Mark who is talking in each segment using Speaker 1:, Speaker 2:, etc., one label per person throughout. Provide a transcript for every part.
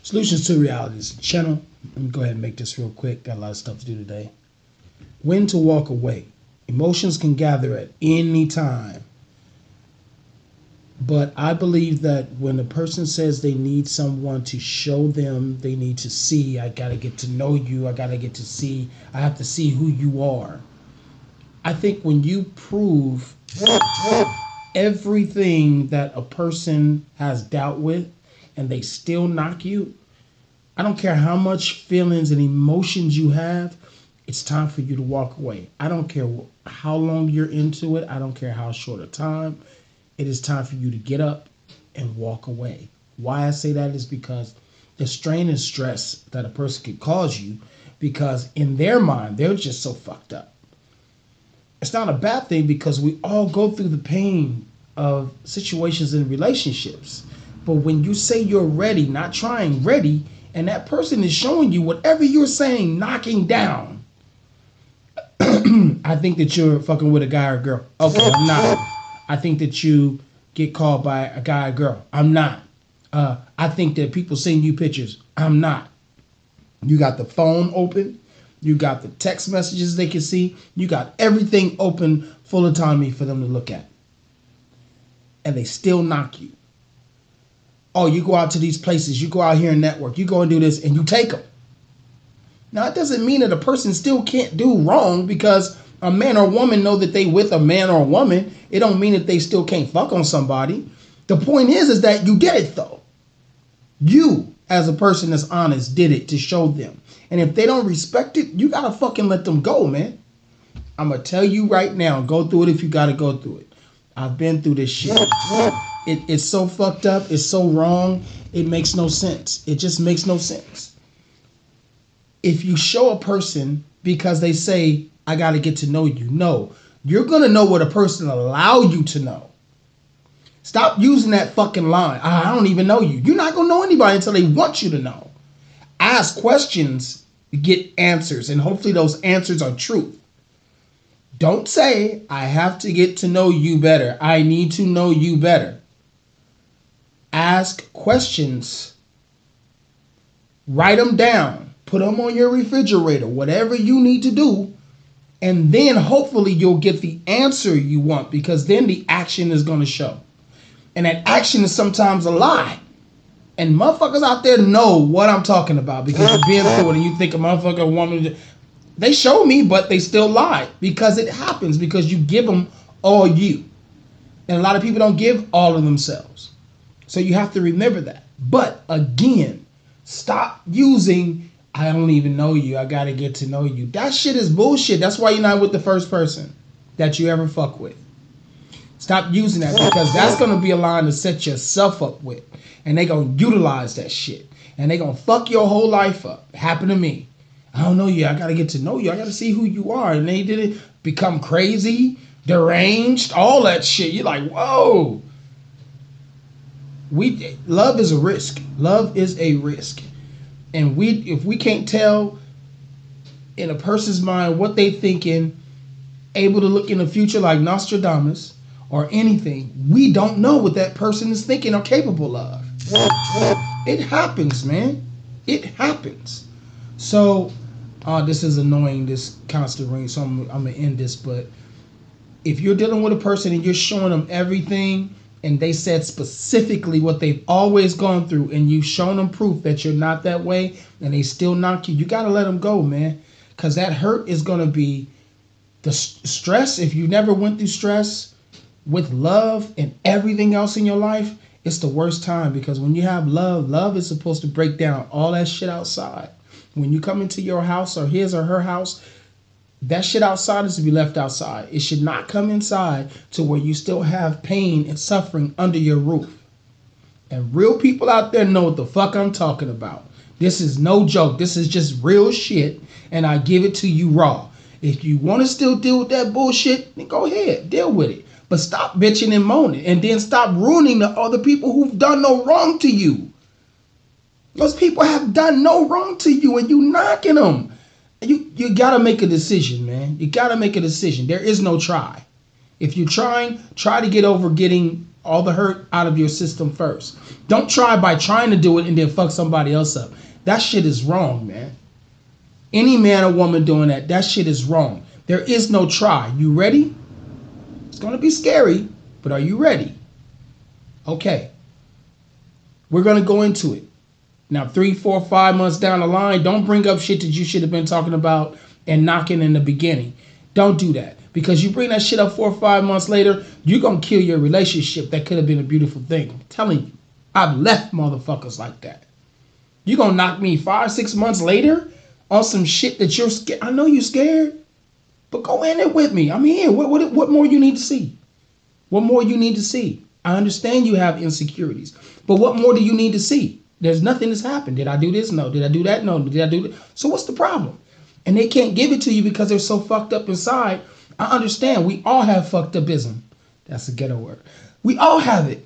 Speaker 1: Solutions to Realities channel. Let me go ahead and make this real quick. Got a lot of stuff to do today. When to walk away. Emotions can gather at any time. But I believe that when a person says they need someone to show them, they need to see, I got to get to know you, I got to get to see, I have to see who you are. I think when you prove everything that a person has dealt with and they still knock you, I don't care how much feelings and emotions you have, it's time for you to walk away. I don't care how long you're into it. I don't care how short a time. It is time for you to get up and walk away. Why I say that is because the strain and stress that a person could cause you, because in their mind, they're just so fucked up. It's not a bad thing because we all go through the pain of situations in relationships. But when you say you're ready, not trying, ready, and that person is showing you whatever you're saying, knocking down, I think that you're fucking with a guy or a girl. Okay, I'm not. I think that you get called by a guy or girl. I'm not. I think that people send you pictures. I'm not. You got the phone open. You got the text messages they can see. You got everything open, full autonomy for them to look at. And they still knock you. Oh, you go out to these places. You go out here and network. You go and do this and you take them. Now, it doesn't mean that a person still can't do wrong because a man or woman know that they with a man or a woman. It don't mean that they still can't fuck on somebody. The point is that you did it though. You, as a person that's honest, did it to show them. And if they don't respect it, you gotta fucking let them go, man. I'm gonna tell you right now, go through it if you gotta go through it. I've been through this shit. It's so fucked up. It's so wrong. It makes no sense. It just makes no sense. If you show a person because they say, I got to get to know you. No, you're going to know what a person allow you to know. Stop using that fucking line. I don't even know you. You're not going to know anybody until they want you to know. Ask questions, get answers, and hopefully those answers are truth. Don't say, I have to get to know you better. I need to know you better. Ask questions. Write them down. Put them on your refrigerator. Whatever you need to do. And then hopefully you'll get the answer you want because then the action is going to show. And that action is sometimes a lie. And motherfuckers out there know what I'm talking about because you've been through it and you think a motherfucker woman, they show me, but they still lie because it happens because you give them all you. And a lot of people don't give all of themselves. So you have to remember that. But again, stop using, I don't even know you. I got to get to know you. That shit is bullshit. That's why you're not with the first person that you ever fuck with. Stop using that because that's going to be a line to set yourself up with. And they going to utilize that shit. And they going to fuck your whole life up. It happened to me. I don't know you. I got to get to know you. I got to see who you are. And they did it. Become crazy, deranged, all that shit. You're like, whoa. Love is a risk. Love is a risk. And if we can't tell in a person's mind what they thinking, able to look in the future like Nostradamus or anything, we don't know what that person is thinking or capable of. It happens, man. It happens. So, this is annoying, this constant ring, so I'm going to end this. But if you're dealing with a person and you're showing them everything, and they said specifically what they've always gone through, and you've shown them proof that you're not that way, and they still knock you, you got to let them go, man. Because that hurt is going to be the stress. If you never went through stress with love and everything else in your life, it's the worst time. Because when you have love, love is supposed to break down all that shit outside. When you come into your house or his or her house, that shit outside is to be left outside. It should not come inside to where you still have pain and suffering under your roof. And real people out there know what the fuck I'm talking about. This is no joke. This is just real shit. And I give it to you raw. If you want to still deal with that bullshit, then go ahead. Deal with it. But stop bitching and moaning. And then stop ruining the other people who've done no wrong to you. Those people have done no wrong to you and you knocking them. You got to make a decision, man. You got to make a decision. There is no try. If you're trying, try to get over getting all the hurt out of your system first. Don't try by trying to do it and then fuck somebody else up. That shit is wrong, man. Any man or woman doing that shit is wrong. There is no try. You ready? It's going to be scary, but are you ready? Okay. We're going to go into it. Now, 3, 4, 5 months down the line, don't bring up shit that you should have been talking about and knocking in the beginning. Don't do that. Because you bring that shit up 4 or 5 months later, you're going to kill your relationship. That could have been a beautiful thing. I'm telling you. I've left motherfuckers like that. You're going to knock me 5, 6 months later on some shit that you're scared. I know you're scared. But go in there with me. I'm here. What more you need to see? What more you need to see? I understand you have insecurities. But what more do you need to see? There's nothing that's happened. Did I do this? No. Did I do that? No. Did I do that? So what's the problem? And they can't give it to you because they're so fucked up inside. I understand. We all have fucked upism. That's a ghetto word. We all have it.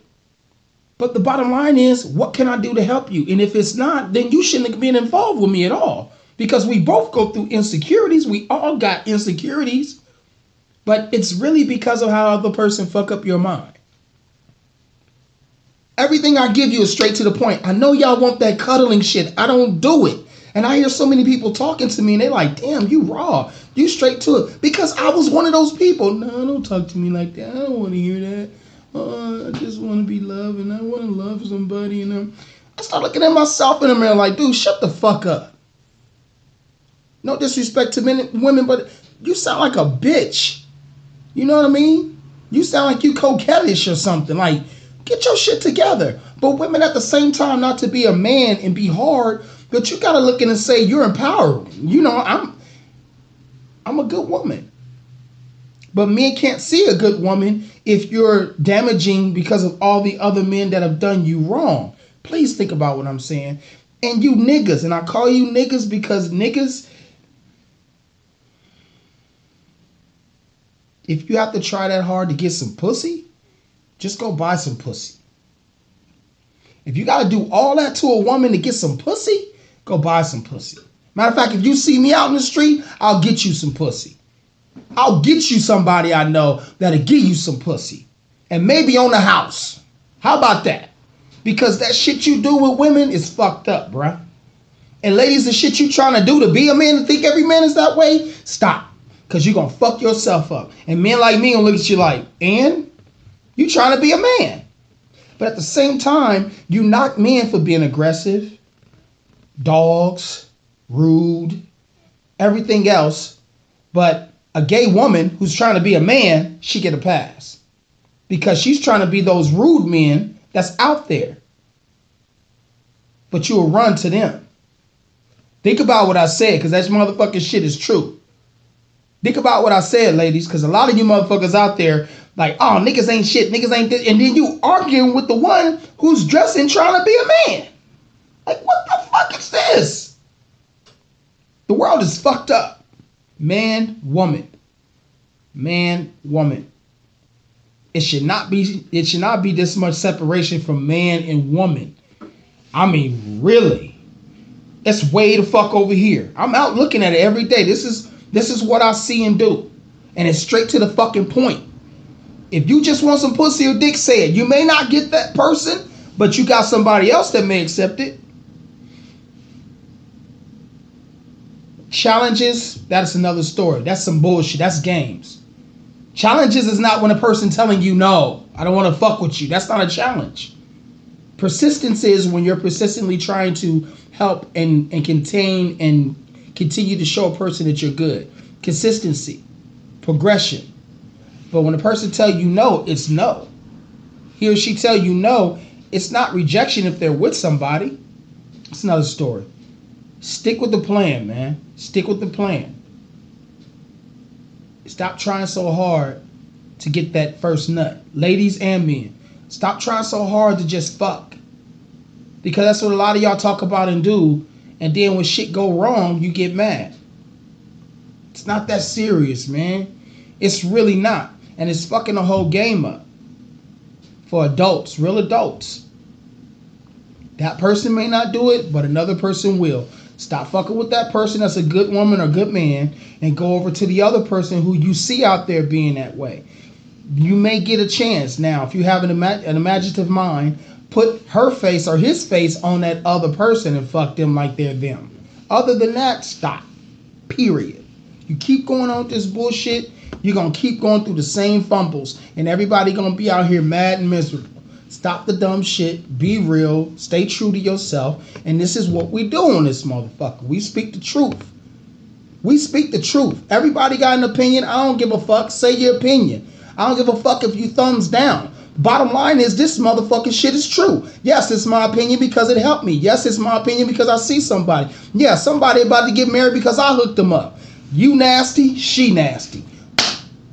Speaker 1: But the bottom line is, what can I do to help you? And if it's not, then you shouldn't have been involved with me at all. Because we both go through insecurities. We all got insecurities. But it's really because of how other person fuck up your mind. Everything I give you is straight to the point. I know y'all want that cuddling shit. I don't do it. And I hear so many people talking to me and they're like, damn, you raw. You straight to it. Because I was one of those people. No, don't talk to me like that. I don't want to hear that. I just want to be loved and I want to love somebody. And I start looking at myself in the mirror like, dude, shut the fuck up. No disrespect to women, but you sound like a bitch. You know what I mean? You sound like you coquettish or something. Like, get your shit together. But women at the same time, not to be a man and be hard, but you gotta look in and say you're empowering. You know, I'm a good woman. But men can't see a good woman if you're damaging because of all the other men that have done you wrong. Please think about what I'm saying. And you niggas, and I call you niggas because niggas, if you have to try that hard to get some pussy, just go buy some pussy. If you got to do all that to a woman to get some pussy, go buy some pussy. Matter of fact, if you see me out in the street, I'll get you some pussy. I'll get you somebody I know that'll give you some pussy. And maybe own a house. How about that? Because that shit you do with women is fucked up, bruh. And ladies, the shit you trying to do to be a man and think every man is that way, stop. Because you're going to fuck yourself up. And men like me will look at you like, and? You trying to be a man. But at the same time, you knock men for being aggressive, dogs, rude, everything else. But a gay woman who's trying to be a man, she get a pass. Because she's trying to be those rude men that's out there. But you'll run to them. Think about what I said, because that motherfucking shit is true. Think about what I said, ladies, because a lot of you motherfuckers out there like, oh, niggas ain't shit, niggas ain't this. And then you arguing with the one who's dressing trying to be a man. Like, what the fuck is this? The world is fucked up. Man, woman. Man, woman. It should not be this much separation from man and woman. I mean, really. It's way the fuck over here. I'm out looking at it every day. This is what I see and do. And it's straight to the fucking point. If you just want some pussy or dick, say it. You may not get that person, but you got somebody else that may accept it. Challenges, that's another story. That's some bullshit. That's games. Challenges is not when a person telling you, no, I don't want to fuck with you. That's not a challenge. Persistence is when you're persistently trying to help and contain and continue to show a person that you're good. Consistency. Progression. But when a person tell you no, it's no. He or she tell you no, it's not rejection if they're with somebody. It's another story. Stick with the plan, man. Stick with the plan. Stop trying so hard to get that first nut. Ladies and men. Stop trying so hard to just fuck. Because that's what a lot of y'all talk about and do. And then when shit go wrong, you get mad. It's not that serious, man. It's really not. And it's fucking the whole game up. For adults, real adults. That person may not do it, but another person will. Stop fucking with that person that's a good woman or good man and go over to the other person who you see out there being that way. You may get a chance. Now, if you have an imaginative mind, put her face or his face on that other person and fuck them like they're them. Other than that, stop. Period. You keep going on with this bullshit, you're going to keep going through the same fumbles, and everybody going to be out here mad and miserable. Stop the dumb shit. Be real. Stay true to yourself. And this is what we do on this motherfucker. We speak the truth. We speak the truth. Everybody got an opinion. I don't give a fuck. Say your opinion. I don't give a fuck if you thumbs down. Bottom line is this motherfucking shit is true. Yes, it's my opinion because it helped me. Yes, it's my opinion because I see somebody. Yeah, somebody about to get married because I hooked them up. You nasty, she nasty.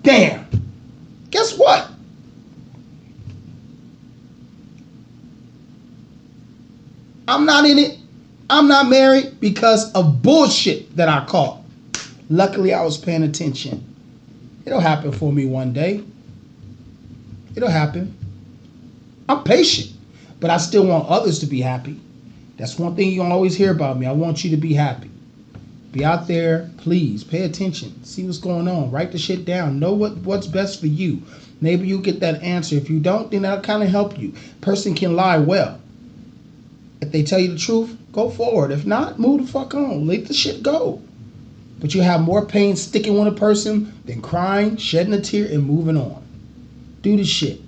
Speaker 1: Damn. Guess what? I'm not in it. I'm not married because of bullshit that I caught. Luckily, I was paying attention. It'll happen for me one day. It'll happen. I'm patient, but I still want others to be happy. That's one thing you always hear about me. I want you to be happy. Be out there, please. Pay attention. See what's going on. Write the shit down. Know what's best for you. Maybe you'll get that answer. If you don't, then that'll kind of help you. Person can lie well. If they tell you the truth, go forward. If not, move the fuck on. Let the shit go. But you have more pain sticking with a person than crying, shedding a tear, and moving on. Do the shit.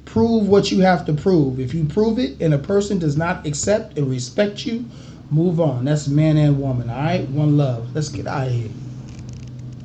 Speaker 1: Prove what you have to prove. If you prove it and a person does not accept and respect you, move on. That's man and woman, all right? One love. Let's get out of here.